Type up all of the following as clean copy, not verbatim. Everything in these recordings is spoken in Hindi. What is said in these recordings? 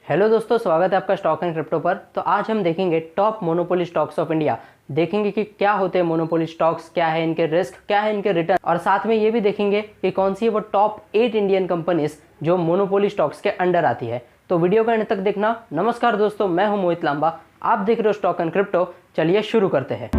हेलो दोस्तों, स्वागत है आपका स्टॉक एंड क्रिप्टो पर। तो आज हम देखेंगे top monopoly stocks of India. देखेंगे कि क्या होते हैं मोनोपोली स्टॉक्स, क्या है इनके रिस्क, क्या है इनके रिटर्न, और साथ में ये भी देखेंगे कि कौन सी है वो टॉप 8 इंडियन कंपनीज जो मोनोपोली स्टॉक्स के अंडर आती है। तो वीडियो का अंत तक देखना। नमस्कार दोस्तों, मैं हूं मोहित लांबा, आप देख रहे हो स्टॉक एंड क्रिप्टो। चलिए शुरू करते हैं।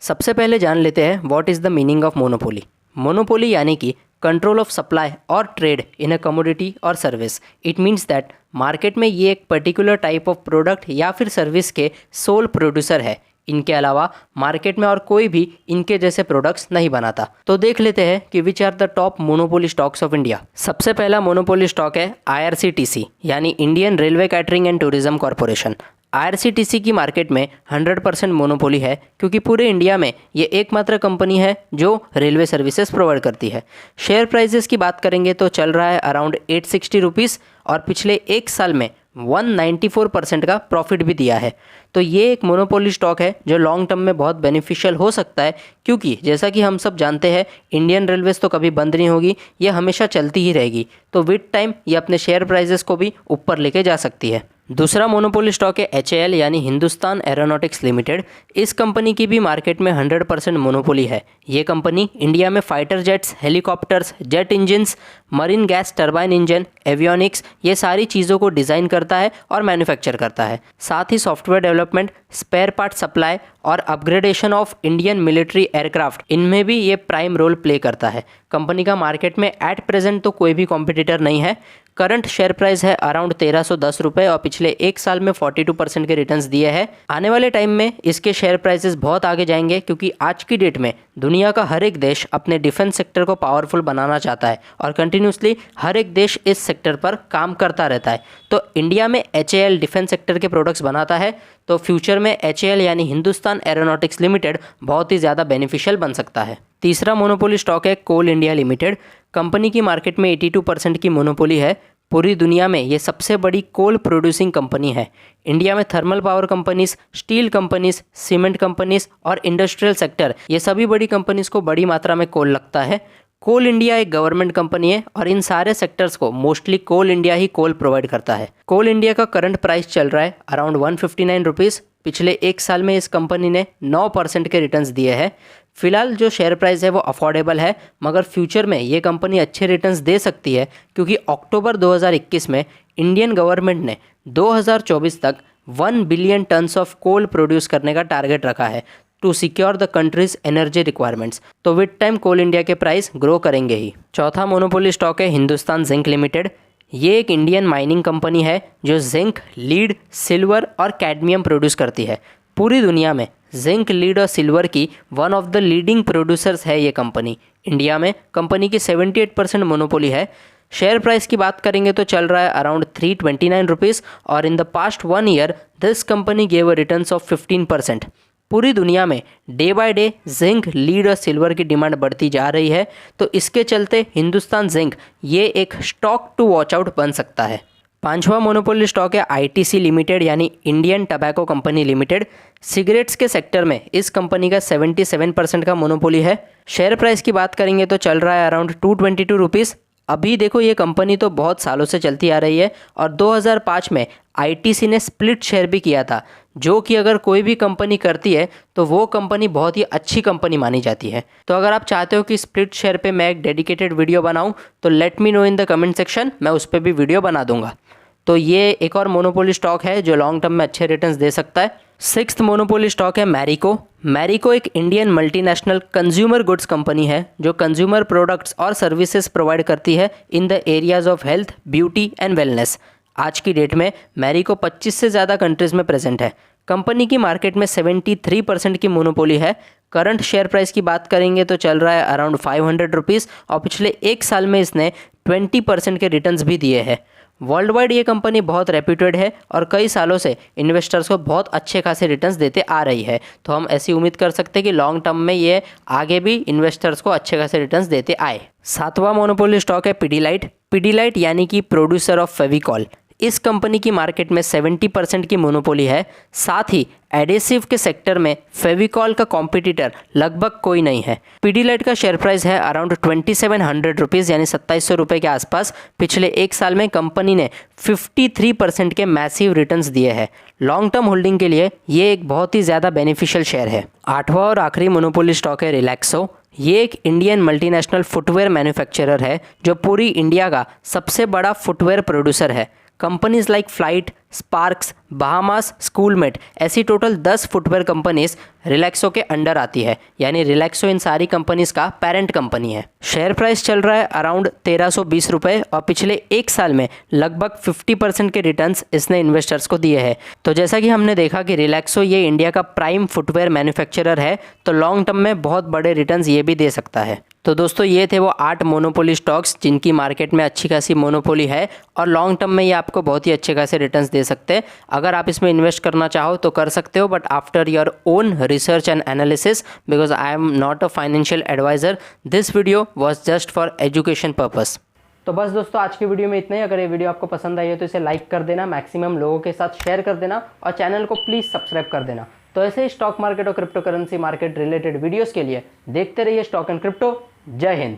सबसे पहले जान लेते हैं what is the meaning of monopoly. Monopoly यानी कि कंट्रोल ऑफ सप्लाई और ट्रेड इन अ कमोडिटी और service. It means that market में ये एक पर्टिकुलर टाइप ऑफ प्रोडक्ट या फिर सर्विस के सोल प्रोड्यूसर है। इनके अलावा मार्केट में और कोई भी इनके जैसे प्रोडक्ट्स नहीं बनाता। तो देख लेते हैं कि which are the top monopoly stocks of India. सबसे पहला मोनोपोली स्टॉक है IRCTC यानी Indian Railway Catering and Tourism Corporation. IRCTC की मार्केट में 100% मोनोपोली है, क्योंकि पूरे इंडिया में ये एकमात्र कंपनी है जो रेलवे सर्विसेज प्रोवाइड करती है। शेयर प्राइसेस की बात करेंगे तो चल रहा है अराउंड 860 रुपीज़ और पिछले एक साल में 194% का प्रॉफिट भी दिया है। तो ये एक मोनोपोली स्टॉक है जो लॉन्ग टर्म में बहुत बेनिफिशियल हो सकता है, क्योंकि जैसा कि हम सब जानते हैं इंडियन रेलवेज तो कभी बंद नहीं होगी, ये हमेशा चलती ही रहेगी। तो विद टाइम ये अपने शेयर प्राइसेस को भी ऊपर लेके जा सकती है। दूसरा मोनोपोली स्टॉक है HAL यानी हिंदुस्तान एरोनॉटिक्स लिमिटेड। इस कंपनी की भी मार्केट में 100% मोनोपोली है। ये कंपनी इंडिया में fighter jets, helicopters, jet engines, marine gas turbine engine, avionics, ये सारी चीज़ों को डिज़ाइन करता है और मैन्युफैक्चर करता है। साथ ही software development, spare part supply और upgradation of Indian military aircraft, इनमें भी ये प्राइम रोल प्ले करता है। कंपनी का मार्केट में एट प्रेजेंट तो कोई भी कॉम्पिटिटर नहीं है। करंट शेयर प्राइस है अराउंड 1310 रुपये और पिछले एक साल में 42% के रिटर्न्स दिए हैं। आने वाले टाइम में इसके शेयर प्राइसेस बहुत आगे जाएंगे, क्योंकि आज की डेट में दुनिया का हर एक देश अपने डिफेंस सेक्टर को पावरफुल बनाना चाहता है और कंटिन्यूसली हर एक देश इस सेक्टर पर काम करता रहता है। तो इंडिया में HAL डिफेंस सेक्टर के प्रोडक्ट्स बनाता है, तो फ्यूचर में HAL यानी हिंदुस्तान एरोनॉटिक्स लिमिटेड बहुत ही ज़्यादा बेनिफिशियल बन सकता है। तीसरा मोनोपोली स्टॉक है कोल इंडिया लिमिटेड। कंपनी की मार्केट में 82% की मोनोपोली है। पूरी दुनिया में ये सबसे बड़ी कोल प्रोड्यूसिंग कंपनी है। इंडिया में thermal power companies, steel companies, cement companies और इंडस्ट्रियल सेक्टर, ये सभी बड़ी कंपनीज को बड़ी मात्रा में कोल लगता है। कोल इंडिया एक गवर्नमेंट कंपनी है और इन सारे सेक्टर्स को मोस्टली कोल इंडिया ही कोल प्रोवाइड करता है। कोल इंडिया का करंट प्राइस चल रहा है अराउंड 159 रुपीज़। पिछले एक साल में इस कंपनी ने 9% के रिटर्न्स दिए हैं। फिलहाल जो शेयर प्राइस है वो अफोर्डेबल है, मगर फ्यूचर में ये कंपनी अच्छे रिटर्न्स दे सकती है, क्योंकि अक्टूबर 2021 में इंडियन गवर्नमेंट ने 2024 तक 1 billion tonnes of coal produce करने का टारगेट रखा है to secure the country's energy requirements. तो विद टाइम कोल इंडिया के प्राइस ग्रो करेंगे ही। चौथा मोनोपोली स्टॉक है हिंदुस्तान जिंक लिमिटेड। ये एक इंडियन माइनिंग कंपनी है जो जिंक, लीड, सिल्वर और कैडमियम प्रोड्यूस करती है। पूरी दुनिया में जिंक, लीड और सिल्वर की one of the leading producers है ये कंपनी। इंडिया में कंपनी की 78% मोनोपोली है। शेयर प्राइस की बात करेंगे तो चल रहा है अराउंड 329 रुपीज़ और in the past 1 year this company gave a returns of 15%। पूरी दुनिया में day by day zinc, lead और सिल्वर की डिमांड बढ़ती जा रही है, तो इसके चलते हिंदुस्तान जिंक ये एक स्टॉक टू वॉच आउट बन सकता है। पांचवा मोनोपोली स्टॉक है ITC लिमिटेड यानी Indian tobacco company limited. Cigarettes के सेक्टर में इस कंपनी का 77% का मोनोपोली है। शेयर प्राइस की बात करेंगे तो चल रहा है अराउंड 222 रुपीज़। अभी देखो ये कंपनी तो बहुत सालों से चलती आ रही है और 2005 में ITC ने स्प्लिट शेयर भी किया था, जो कि अगर कोई भी कंपनी करती है तो वो कंपनी बहुत ही अच्छी कंपनी मानी जाती है। तो अगर आप चाहते हो कि स्प्लिट शेयर पे मैं एक डेडिकेटेड वीडियो बनाऊं तो let me know in the comment section, मैं उस पर भी वीडियो बना दूंगा। तो ये एक और मोनोपोली स्टॉक है जो लॉन्ग टर्म में अच्छे रिटर्न्स दे सकता है। सिक्स्थ मोनोपोली स्टॉक है मैरिको। मैरिको एक Indian multinational consumer goods company है जो कंज्यूमर प्रोडक्ट्स और सर्विसेज प्रोवाइड करती है in the areas of health, beauty and wellness. आज की डेट में मैरिको 25 से ज़्यादा कंट्रीज में प्रेजेंट है। कंपनी की मार्केट में 73% की मोनोपोली है। करंट शेयर प्राइस की बात करेंगे तो चल रहा है अराउंड 500 रुपीज़ और पिछले एक साल में इसने 20% के रिटर्न्स भी दिए हैं। वर्ल्ड वाइड ये कंपनी बहुत रेप्यूटेड है और कई सालों से इन्वेस्टर्स को बहुत अच्छे खासे रिटर्न्स देते आ रही है। तो हम ऐसी उम्मीद कर सकते हैं कि लॉन्ग टर्म में ये आगे भी इन्वेस्टर्स को अच्छे खासे रिटर्न्स देते आए। सातवां मोनोपोली स्टॉक है पिडीलाइट। पिडीलाइट यानी कि प्रोड्यूसर ऑफ फेविकॉल। इस कंपनी की मार्केट में 70% की मोनोपोली है। साथ ही एडेसिव के सेक्टर में फेविकॉल का कॉम्पिटिटर लगभग कोई नहीं है। पीडीलाइट का शेयर प्राइस है अराउंड 2700 रुपीज़ यानी 2700 रुपये के आसपास। पिछले एक साल में कंपनी ने 53% के मैसिव रिटर्न्स दिए हैं। लॉन्ग टर्म होल्डिंग के लिए ये एक बहुत ही ज़्यादा बेनिफिशियल शेयर है। आठवां और आखिरी मोनोपोली स्टॉक है रिलैक्सो। ये एक इंडियन मल्टीनेशनल फुटवेयर मैन्युफैक्चरर है जो पूरी इंडिया का सबसे बड़ा फुटवेयर प्रोड्यूसर है। Companies like flight, sparks, Bahamas, schoolmate ऐसी टोटल 10 फुटवेयर कंपनीज रिलैक्सो के अंडर आती है, यानी रिलैक्सो इन सारी कंपनीज का पेरेंट कंपनी है। शेयर प्राइस चल रहा है अराउंड 1320 रुपये और पिछले एक साल में लगभग 50% के रिटर्न्स इसने इन्वेस्टर्स को दिए हैं। तो जैसा कि हमने देखा कि रिलैक्सो ये इंडिया का प्राइम फुटवेयर मैन्युफैक्चरर है, तो लॉन्ग टर्म में बहुत बड़े रिटर्न्स ये भी दे सकता है। तो दोस्तों ये थे वो 8 मोनोपोली स्टॉक्स जिनकी मार्केट में अच्छी खासी मोनोपोली है और लॉन्ग टर्म में ये आपको बहुत ही अच्छे खासे रिटर्न्स दे सकते हैं। अगर आप इसमें इन्वेस्ट करना चाहो तो कर सकते हो, but after your own research and analysis, because I am not a financial advisor. This video was just for education purpose. तो बस दोस्तों आज की वीडियो में इतना ही। अगर ये वीडियो आपको पसंद आई है तो इसे लाइक कर देना, मैक्सिमम लोगों के साथ शेयर कर देना और चैनल को प्लीज़ सब्सक्राइब कर देना। तो ऐसे ही स्टॉक मार्केट और crypto currency market related videos के लिए देखते रहिए स्टॉक एंड क्रिप्टो। जय हिंद।